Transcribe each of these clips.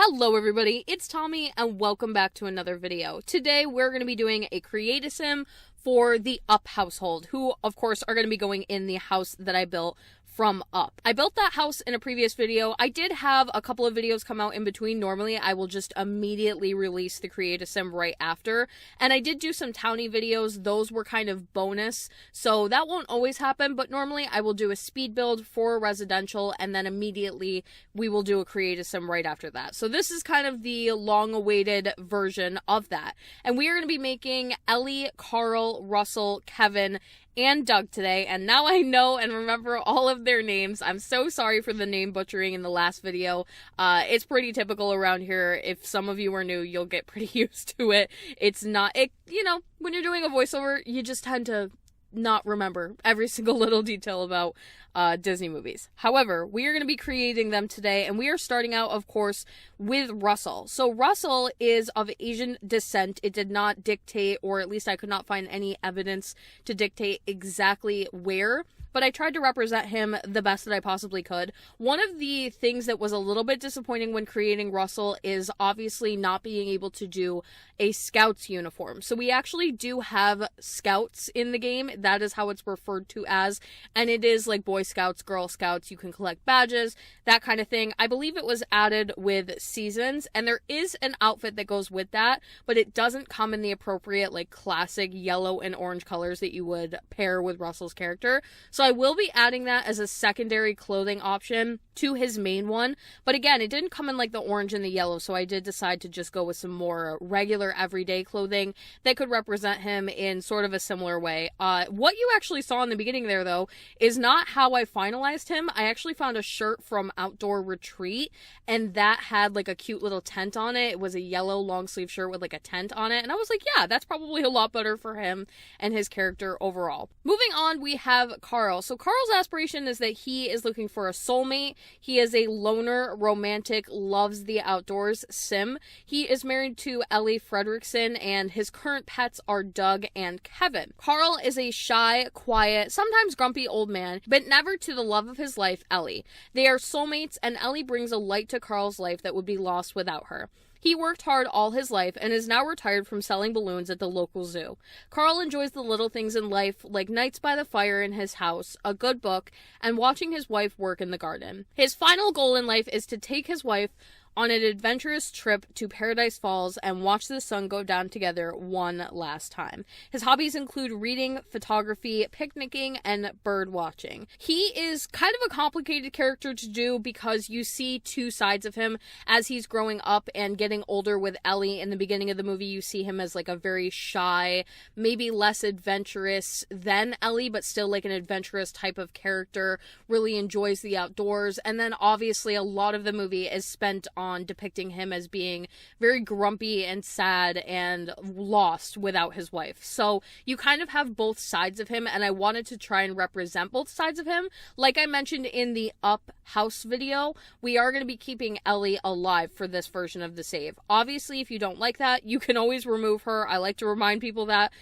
Hello everybody, it's Tommy and welcome back to another video. Today we're going to be doing a create-a-sim for the Up household, who of course are going to be going in the house that I built from Up. I built that house in a previous video. I did have a couple of videos come out in between. Normally I will just immediately release the create-a-sim right after, and I did do some townie videos. Those were kind of bonus, so that won't always happen, but normally I will do a speed build for residential and then immediately we will do a create-a-sim right after that. So this is kind of the long-awaited version of that, and we are going to be making Ellie, Carl, Russell, Kevin, and Doug today, and now I know and remember all of their names. I'm so sorry for the name butchering in the last video. It's pretty typical around here. If some of you are new, you'll get pretty used to it. It's not, you know, when you're doing a voiceover, you just tend to not remember every single little detail about Disney movies. However, we are going to be creating them today, and we are starting out, of course, with Russell. So Russell is of Asian descent. It did not dictate, or at least I could not find any evidence to dictate exactly where, but I tried to represent him the best that I possibly could. One of the things that was a little bit disappointing when creating Russell is obviously not being able to do a Scouts uniform. So we actually do have Scouts in the game. That is how it's referred to as, and it is like Boy Scouts, Girl Scouts. You can collect badges, that kind of thing. I believe it was added with seasons, and there is an outfit that goes with that, but it doesn't come in the appropriate like classic yellow and orange colors that you would pair with Russell's character. So I will be adding that as a secondary clothing option to his main one, but again, it didn't come in like the orange and the yellow, so I did decide to just go with some more regular everyday clothing that could represent him in sort of a similar way. What you actually saw in the beginning there, though, is not how I finalized him. I actually found a shirt from Outdoor Retreat, and that had like a cute little tent on it. It was a yellow long sleeve shirt with like a tent on it, and I was like, yeah, that's probably a lot better for him and his character overall. Moving on, we have Carl. So Carl's aspiration is that he is looking for a soulmate. He is a loner, romantic, loves the outdoors sim. He is married to Ellie Fredrickson, and his current pets are Doug and Kevin. Carl is a shy, quiet, sometimes grumpy old man, but never to the love of his life, Ellie. They are soulmates, and Ellie brings a light to Carl's life that would be lost without her. He worked hard all his life and is now retired from selling balloons at the local zoo. Carl enjoys the little things in life, like nights by the fire in his house, a good book, and watching his wife work in the garden. His final goal in life is to take his wife on an adventurous trip to Paradise Falls and watch the sun go down together one last time. His hobbies include reading, photography, picnicking, and bird watching. He is kind of a complicated character to do because you see two sides of him as he's growing up and getting older with Ellie. In the beginning of the movie, you see him as like a very shy, maybe less adventurous than Ellie, but still like an adventurous type of character, really enjoys the outdoors. And then obviously a lot of the movie is spent on depicting him as being very grumpy and sad and lost without his wife. So you kind of have both sides of him, and I wanted to try and represent both sides of him. Like I mentioned in the Up house video, we are going to be keeping Ellie alive for this version of the save. Obviously, if you don't like that, you can always remove her. I like to remind people that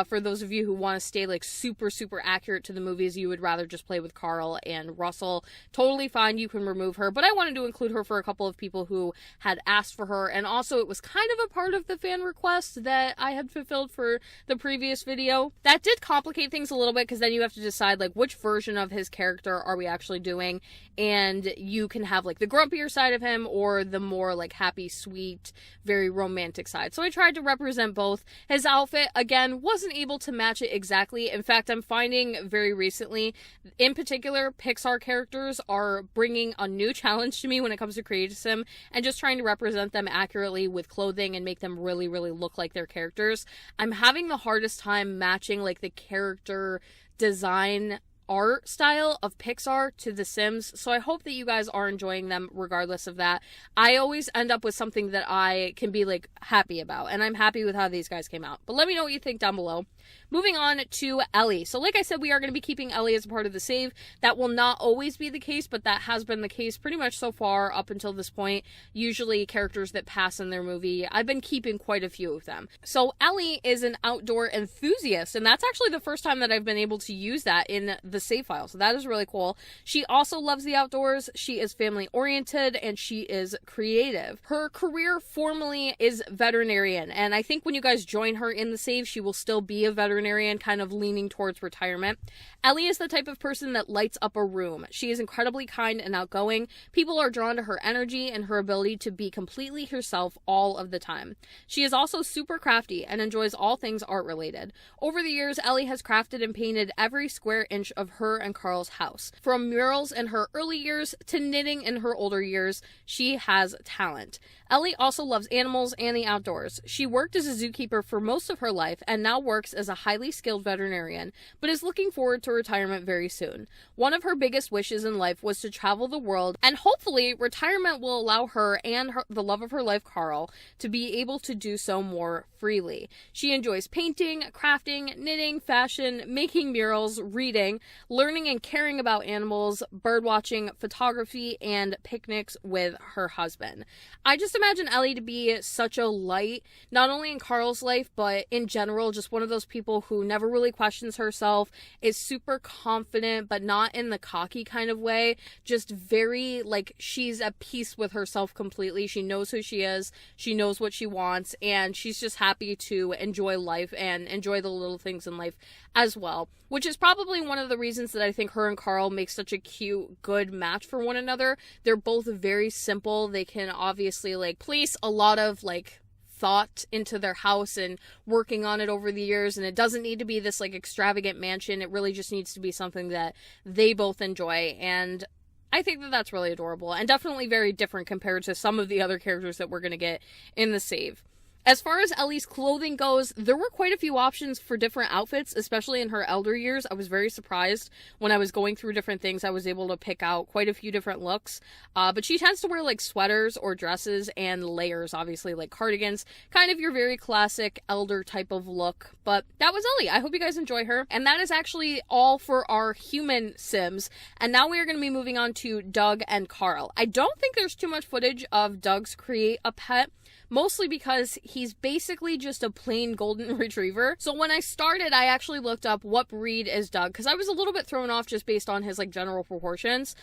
for those of you who want to stay like super accurate to the movies, you would rather just play with Carl and Russell. Totally fine, you can remove her, but I wanted to include her for a couple of people who had asked for her, and also it was kind of a part of the fan request that I had fulfilled for the previous video. That did complicate things a little bit because then you have to decide like which version of his character are we actually doing, and you can have like the grumpier side of him or the more like happy, sweet, very romantic side. So I tried to represent both. His outfit, again, wasn't able to match it exactly. In fact, I'm finding very recently, in particular, Pixar characters are bringing a new challenge to me when it comes to create-a-sim and just trying to represent them accurately with clothing and make them really look like their characters. I'm having the hardest time matching like the character design art style of Pixar to The Sims, so I hope that you guys are enjoying them regardless of that. I always end up with something that I can be like happy about, and I'm happy with how these guys came out. But let me know what you think down below. Moving on to Ellie. So like I said, we are going to be keeping Ellie as a part of the save. That will not always be the case, but that has been the case pretty much so far up until this point. Usually characters that pass in their movie, I've been keeping quite a few of them. So Ellie is an outdoor enthusiast, and that's actually the first time that I've been able to use that in the the save file. So that is really cool. She also loves the outdoors. She is family oriented and she is creative. Her career formally is veterinarian. And I think when you guys join her in the save, she will still be a veterinarian, kind of leaning towards retirement. Ellie is the type of person that lights up a room. She is incredibly kind and outgoing. People are drawn to her energy and her ability to be completely herself all of the time. She is also super crafty and enjoys all things art related. Over the years, Ellie has crafted and painted every square inch of her and Carl's house. From murals in her early years to knitting in her older years, she has talent. Ellie also loves animals and the outdoors. She worked as a zookeeper for most of her life and now works as a highly skilled veterinarian, but is looking forward to retirement very soon. One of her biggest wishes in life was to travel the world, and hopefully retirement will allow her and the love of her life, Carl, to be able to do so more freely. She enjoys painting, crafting, knitting, fashion, making murals, reading, learning and caring about animals, birdwatching, photography, and picnics with her husband. I just imagine Ellie to be such a light, not only in Carl's life, but in general, just one of those people who never really questions herself, is super confident, but not in the cocky kind of way, just very, like, she's at peace with herself completely. She knows who she is, she knows what she wants, and she's just happy to enjoy life and enjoy the little things in life as well, which is probably one of the reasons that I think her and Carl make such a cute, good match for one another. They're both very simple. They can obviously, like, place a lot of, like, thought into their house and working on it over the years, and it doesn't need to be this, like, extravagant mansion. It really just needs to be something that they both enjoy, and I think that that's really adorable and definitely very different compared to some of the other characters that we're going to get in the save. As far as Ellie's clothing goes, there were quite a few options for different outfits, especially in her elder years. I was very surprised when I was going through different things. I was able to pick out quite a few different looks, but she tends to wear like sweaters or dresses and layers, obviously, like cardigans, kind of your very classic elder type of look. But that was Ellie. I hope you guys enjoy her. And that is actually all for our human Sims. And now we are going to be moving on to Doug and Carl. I don't think there's too much footage of Doug's create a pet, mostly because he's basically just a plain golden retriever. So when I started, I actually looked up what breed is Doug, because I was a little bit thrown off just based on his like general proportions.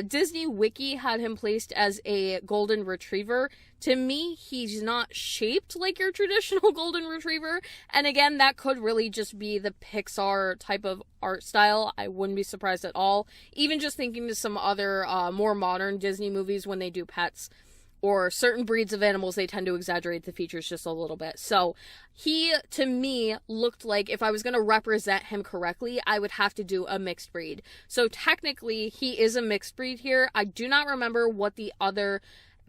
Disney Wiki had him placed as a golden retriever. To me, he's not shaped like your traditional golden retriever. And again, that could really just be the Pixar type of art style. I wouldn't be surprised at all. Even just thinking to some other more modern Disney movies when they do pets, or certain breeds of animals, they tend to exaggerate the features just a little bit. So he, to me, looked like if I was going to represent him correctly, I would have to do a mixed breed. So technically, he is a mixed breed here. I do not remember what the other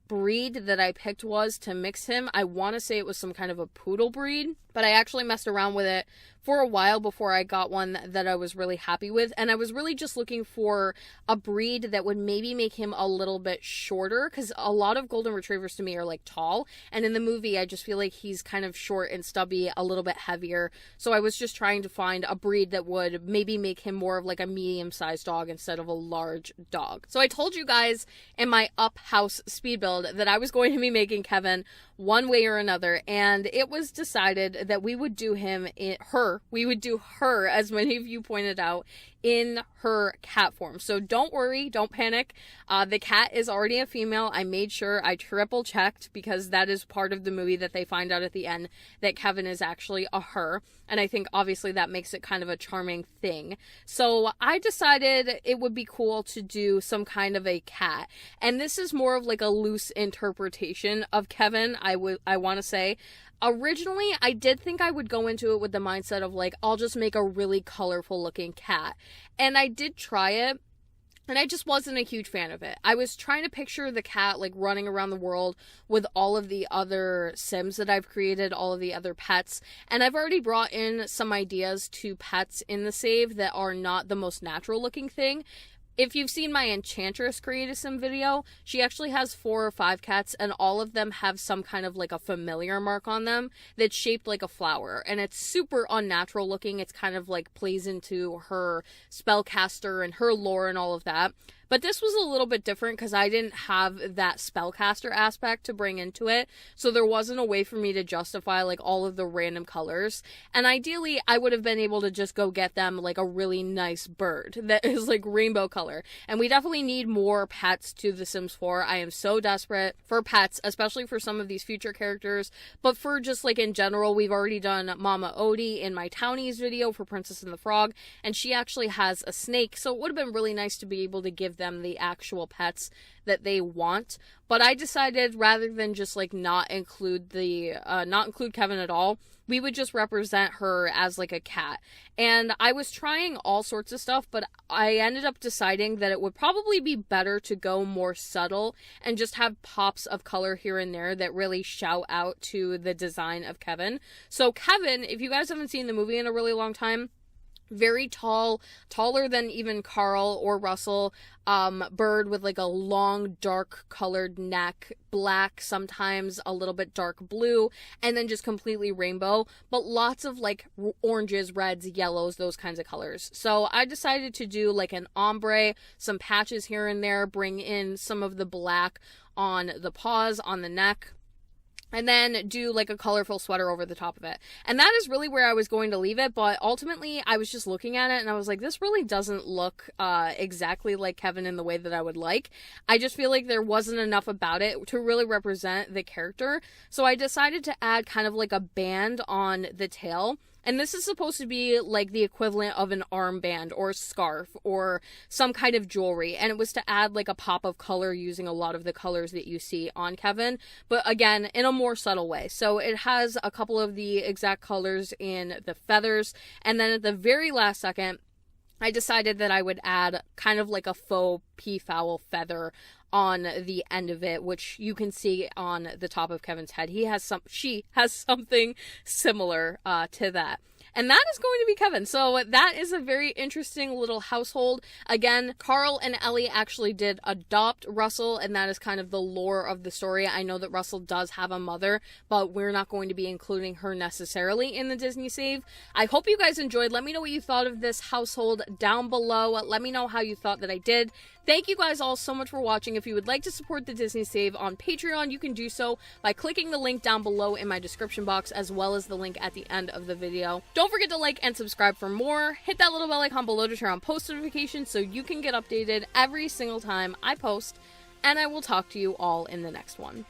breed that I picked was to mix him. I want to say it was some kind of a poodle breed, but I actually messed around with it for a while before I got one that I was really happy with. And I was really just looking for a breed that would maybe make him a little bit shorter, because a lot of golden retrievers to me are like tall, and in the movie I just feel like he's kind of short and stubby, a little bit heavier. So I was just trying to find a breed that would maybe make him more of like a medium-sized dog instead of a large dog. So I told you guys in my up house speed build that I was going to be making Kevin one way or another, and it was decided that we would do we would do her, as many of you pointed out, in her cat form. So don't worry, don't panic. The cat is already a female. I made sure I triple checked, because that is part of the movie that they find out at the end, that Kevin is actually a her. And I think obviously that makes it kind of a charming thing. So I decided it would be cool to do some kind of a cat. And this is more of like a loose interpretation of Kevin, I want to say. Originally, I did think I would go into it with the mindset of like, I'll just make a really colorful looking cat. And I did try it, and I just wasn't a huge fan of it. I was trying to picture the cat like running around the world with all of the other Sims that I've created, all of the other pets. And I've already brought in some ideas to pets in the save that are not the most natural looking thing. If you've seen my Enchantress Create-a-Sim video, she actually has 4 or 5 cats, and all of them have some kind of like a familiar mark on them that's shaped like a flower. And it's super unnatural looking. It's kind of like plays into her spellcaster and her lore and all of that. But this was a little bit different because I didn't have that spellcaster aspect to bring into it. So there wasn't a way for me to justify like all of the random colors. And ideally, I would have been able to just go get them like a really nice bird that is like rainbow color. And we definitely need more pets to The Sims 4. I am so desperate for pets, especially for some of these future characters. But for just like in general, we've already done Mama Odie in my Townies video for Princess and the Frog. And she actually has a snake. So it would have been really nice to be able to give them the actual pets that they want. But I decided rather than just like not include Kevin at all, we would just represent her as like a cat. And I was trying all sorts of stuff, but I ended up deciding that it would probably be better to go more subtle and just have pops of color here and there that really shout out to the design of Kevin. So Kevin, if you guys haven't seen the movie in a really long time, very tall, taller than even Carl or Russell, bird with like a long dark colored neck, black, sometimes a little bit dark blue, and then just completely rainbow, but lots of like oranges, reds, yellows, those kinds of colors. So I decided to do like an ombre, some patches here and there, bring in some of the black on the paws, on the neck, and then do like a colorful sweater over the top of it. And that is really where I was going to leave it, but ultimately I was just looking at it and I was like, this really doesn't look exactly like Kevin in the way that I would like. I just feel like there wasn't enough about it to really represent the character. So I decided to add kind of like a band on the tail. And this is supposed to be like the equivalent of an armband or scarf or some kind of jewelry. And it was to add like a pop of color using a lot of the colors that you see on Kevin. But again, in a more subtle way. So it has a couple of the exact colors in the feathers. And then at the very last second, I decided that I would add kind of like a faux peafowl feather on the end of it, which you can see on the top of Kevin's head. She has something similar to that. And that is going to be Kevin. So that is a very interesting little household. Again, Carl and Ellie actually did adopt Russell, and that is kind of the lore of the story. I know that Russell does have a mother, but we're not going to be including her necessarily in the Disney save. I hope you guys enjoyed. Let me know what you thought of this household down below. Let me know how you thought that I did. Thank you guys all so much for watching. If you would like to support the Disney Save on Patreon, you can do so by clicking the link down below in my description box, as well as the link at the end of the video. Don't forget to like and subscribe for more. Hit that little bell icon below to turn on post notifications so you can get updated every single time I post. And I will talk to you all in the next one.